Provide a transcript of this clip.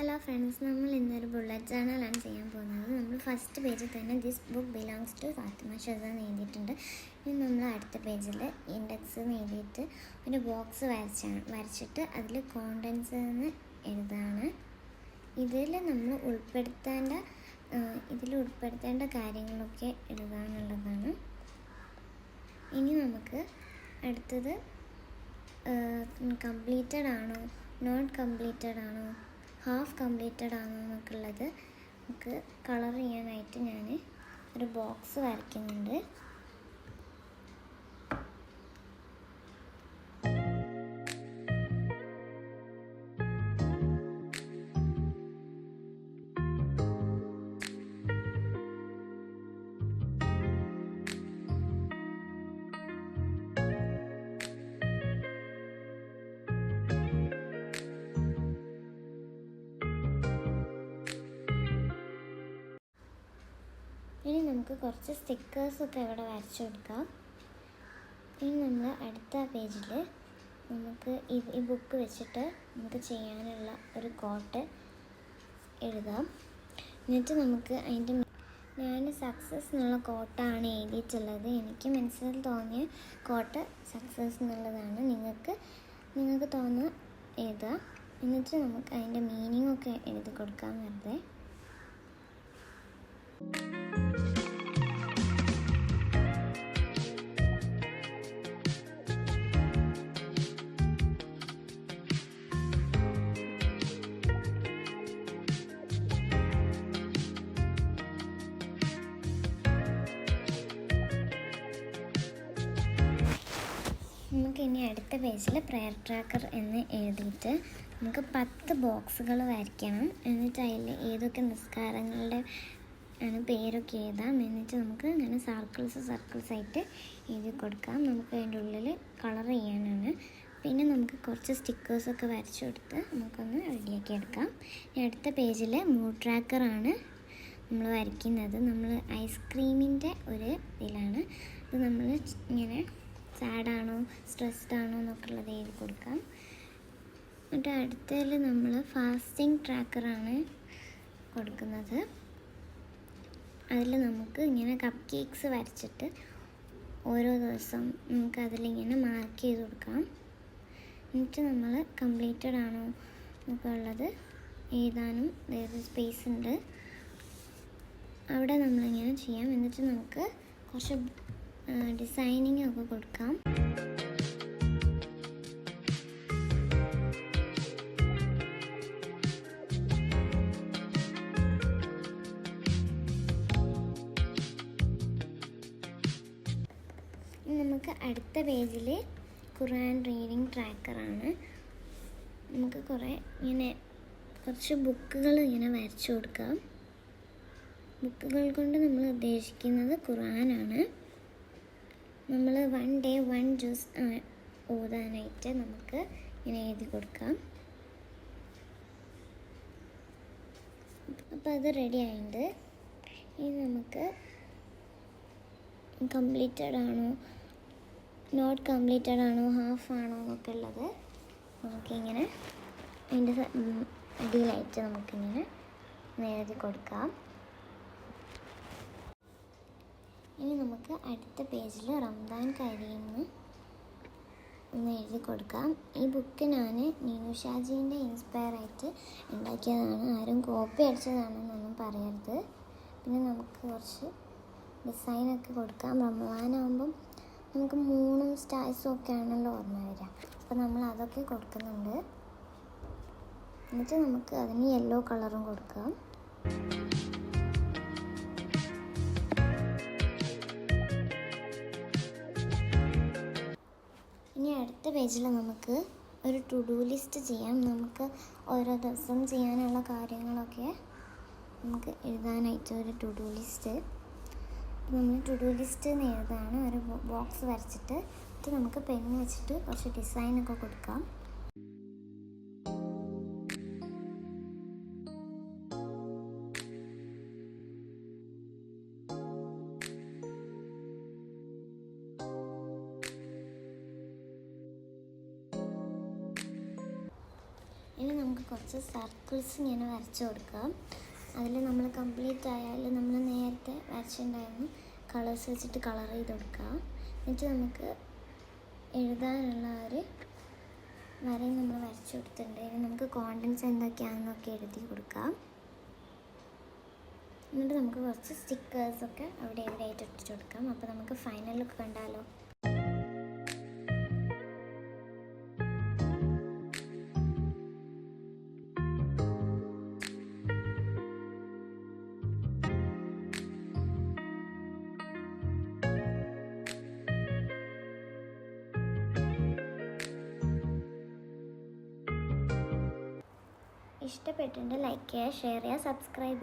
Hello friends, നമ്മൾ ഇന്നൊരു bullet ജേർണലാണ് ചെയ്യാൻ പോകുന്നത്. നമ്മൾ ഫസ്റ്റ് പേജിൽ തന്നെ this book belongs to Fathima Shaza എന്ന് എഴുതിയിട്ടുണ്ട്. ഇനി നമ്മൾ അടുത്ത പേജിൽ ഇൻഡെക്സ് എന്ന് എഴുതിയിട്ട് ഒരു ബോക്സ് വരച്ചിട്ട് അതിൽ കോണ്ടൻസ് എന്ന് എഴുതാണ്. ഇതിൽ നമ്മൾ ഉൾപ്പെടുത്തേണ്ട കാര്യങ്ങളൊക്കെ എഴുതാനുള്ളതാണ്. ഇനി നമുക്ക് അടുത്തത് കംപ്ലീറ്റഡ് ആണോ, നോട്ട് കംപ്ലീറ്റഡ് ആണോ, ഹാഫ് കംപ്ലീറ്റഡ് ആണോ എന്നൊക്കെയുള്ളത് നമുക്ക് കളർ ചെയ്യാനായിട്ട് ഞാൻ ഒരു ബോക്സ് വരയ്ക്കുന്നുണ്ട്. ഇനി നമുക്ക് കുറച്ച് സ്റ്റിക്കേഴ്സൊക്കെ ഇവിടെ വരച്ചു കൊടുക്കാം. ഇനി നമ്മൾ അടുത്ത പേജിൽ നമുക്ക് ഈ ബുക്ക് വെച്ചിട്ട് നമുക്ക് ചെയ്യാനുള്ള ഒരു കോട്ട് എഴുതാം. എന്നിട്ട് നമുക്ക് ഞാൻ സക്സസ് എന്നുള്ള കോട്ടാണ് എഴുതിയിട്ടുള്ളത്. എനിക്ക് മനസ്സിൽ തോന്നിയ കോട്ട് സക്സസ് എന്നുള്ളതാണ്. നിങ്ങൾക്ക് തോന്നുന്ന എഴുതാം. എന്നിട്ട് നമുക്ക് അതിൻ്റെ മീനിങ് ഒക്കെ എഴുതി കൊടുക്കാം വെറുതെ. നമുക്ക് ഇനി അടുത്ത പേജിൽ പ്രെയർ ട്രാക്കർ എന്ന് എഴുതിയിട്ട് നമുക്ക് 10 ബോക്സുകൾ വരയ്ക്കണം. എന്നിട്ട് അതിൽ ഏതൊക്കെ നിസ്കാരങ്ങളുടെ പേരൊക്കെ എഴുതാം. എന്നിട്ട് നമുക്ക് ഇങ്ങനെ സർക്കിൾസ് ആയിട്ട് എഴുതി കൊടുക്കാം. നമുക്ക് അതിൻ്റെ ഉള്ളിൽ കളർ ചെയ്യാനാണ്. പിന്നെ നമുക്ക് കുറച്ച് സ്റ്റിക്കേഴ്സൊക്കെ വരച്ചു കൊടുത്ത് നമുക്കൊന്ന് റെഡിയാക്കി എടുക്കാം. അടുത്ത പേജിൽ മൂഡ് ട്രാക്കറാണ് നമ്മൾ വരയ്ക്കുന്നത്. നമ്മൾ ഐസ്ക്രീമിൻ്റെ ഒരു ഇതിലാണ്. ഇത് നമ്മൾ ഇങ്ങനെ സാഡാണോ സ്ട്രെസ്ഡ് ആണോ എന്നൊക്കെ ഉള്ളത് എഴുതി കൊടുക്കാം. എന്നിട്ട് അടുത്തതിൽ നമ്മൾ ഫാസ്റ്റിംഗ് ട്രാക്കറാണ് കൊടുക്കുന്നത്. അതിൽ നമുക്ക് ഇങ്ങനെ കപ്പ് കേക്ക്സ് വരച്ചിട്ട് ഓരോ ദിവസം നമുക്ക് അതിലിങ്ങനെ മാർക്ക് ചെയ്ത് കൊടുക്കാം. എന്നിട്ട് നമ്മൾ കംപ്ലീറ്റഡ് ആണോ എന്നൊക്കെ ഉള്ളത് എഴുതാനും വേറെ സ്പേസ് ഉണ്ട്, അവിടെ നമ്മളിങ്ങനെ ചെയ്യാം. എന്നിട്ട് നമുക്ക് കുറച്ച് ഡിസൈനിങ് ഒക്കെ കൊടുക്കാം. നമുക്ക് അടുത്ത പേജിൽ ഖുർആൻ റീഡിങ് ട്രാക്കറാണ്. നമുക്ക് കുറച്ച് ബുക്കുകൾ ഇങ്ങനെ വരച്ചു കൊടുക്കാം. ബുക്കുകൾ കൊണ്ട് നമ്മൾ ഉദ്ദേശിക്കുന്നത് ഖുർആനാണ്. നമ്മൾ 1 day 1 ജ്യൂസ് ഓതാനായിട്ട് നമുക്ക് ഇങ്ങനെ എഴുതി കൊടുക്കാം. അപ്പോൾ അത് റെഡി ആയിട്ടുണ്ട്. ഇനി നമുക്ക് കംപ്ലീറ്റഡ് ആണോ, നോട്ട് കംപ്ലീറ്റഡ് ആണോ, ഹാഫ് ആണോ എന്നൊക്കെ ഉള്ളത് നമുക്കിങ്ങനെ അതിൻ്റെ അടിയിലായിട്ട് നമുക്കിങ്ങനെ എഴുതി കൊടുക്കാം. ഇനി നമുക്ക് അടുത്ത പേജിൽ റംദാൻ കരീം എന്ന് എഴുതി കൊടുക്കാം. ഈ ബുക്ക് ഞാൻ നീനു ഷാജീൻ്റെ ഇൻസ്പയറായിട്ട് ഉണ്ടാക്കിയതാണ്. ആരും കോപ്പി അടിച്ചതാണെന്നൊന്നും പറയരുത്. പിന്നെ നമുക്ക് കുറച്ച് ഡിസൈനൊക്കെ കൊടുക്കാം. റമദാനാകുമ്പം നമുക്ക് 3 സ്റ്റാർസും ഒക്കെ ആണല്ലോ ഓർമ്മ വരിക. അപ്പോൾ നമ്മൾ അതൊക്കെ കൊടുക്കുന്നുണ്ട്. എന്നിട്ട് നമുക്ക് അതിന് യെല്ലോ കളറും കൊടുക്കാം. ഇനി അടുത്ത പേജിൽ നമുക്ക് ഒരു ടു ഡു ലിസ്റ്റ് ചെയ്യാം. നമുക്ക് ഓരോ ദിവസം ചെയ്യാനുള്ള കാര്യങ്ങളൊക്കെ നമുക്ക് എഴുതാനായിട്ട് ഒരു ടു ഡു ലിസ്റ്റ്. നമ്മൾ ടു ഡു ലിസ്റ്റ് എന്ന് എഴുതാണ്. ഒരു ബോക്സ് വരച്ചിട്ട് നമുക്ക് പെന്ന് വെച്ചിട്ട് കുറച്ച് ഡിസൈനൊക്കെ കൊടുക്കാം. ഇനി നമുക്ക് കുറച്ച് സർക്കിൾസ് ഇങ്ങനെ വരച്ച് കൊടുക്കാം. അതിൽ നമ്മൾ കംപ്ലീറ്റ് ആയാൽ നമ്മൾ നേരത്തെ വരച്ചിട്ടുണ്ടായിരുന്നു കളേഴ്സ് വെച്ചിട്ട് കളർ ചെയ്ത് കൊടുക്കുക. എന്നിട്ട് നമുക്ക് എഴുതാനുള്ള ഒരു വരയും നമ്മൾ വരച്ച് കൊടുത്തിട്ടുണ്ട്. ഇനി നമുക്ക് കോണ്ടൻസ് എന്തൊക്കെയാണെന്നൊക്കെ എഴുതി കൊടുക്കാം. എന്നിട്ട് നമുക്ക് കുറച്ച് സ്റ്റിക്കേഴ്സൊക്കെ അവിടെ ഇവിടെ ആയിട്ട് ഇട്ടിട്ട് കൊടുക്കാം. അപ്പോൾ നമുക്ക് ഫൈനൽ ലുക്ക് കണ്ടാലോ. ഇഷ്ടപ്പെട്ടിട്ടുണ്ട് ലൈക്ക് ചെയ്യുക, ഷെയർ ചെയ്യുക, സബ്സ്ക്രൈബ് ചെയ്യുക.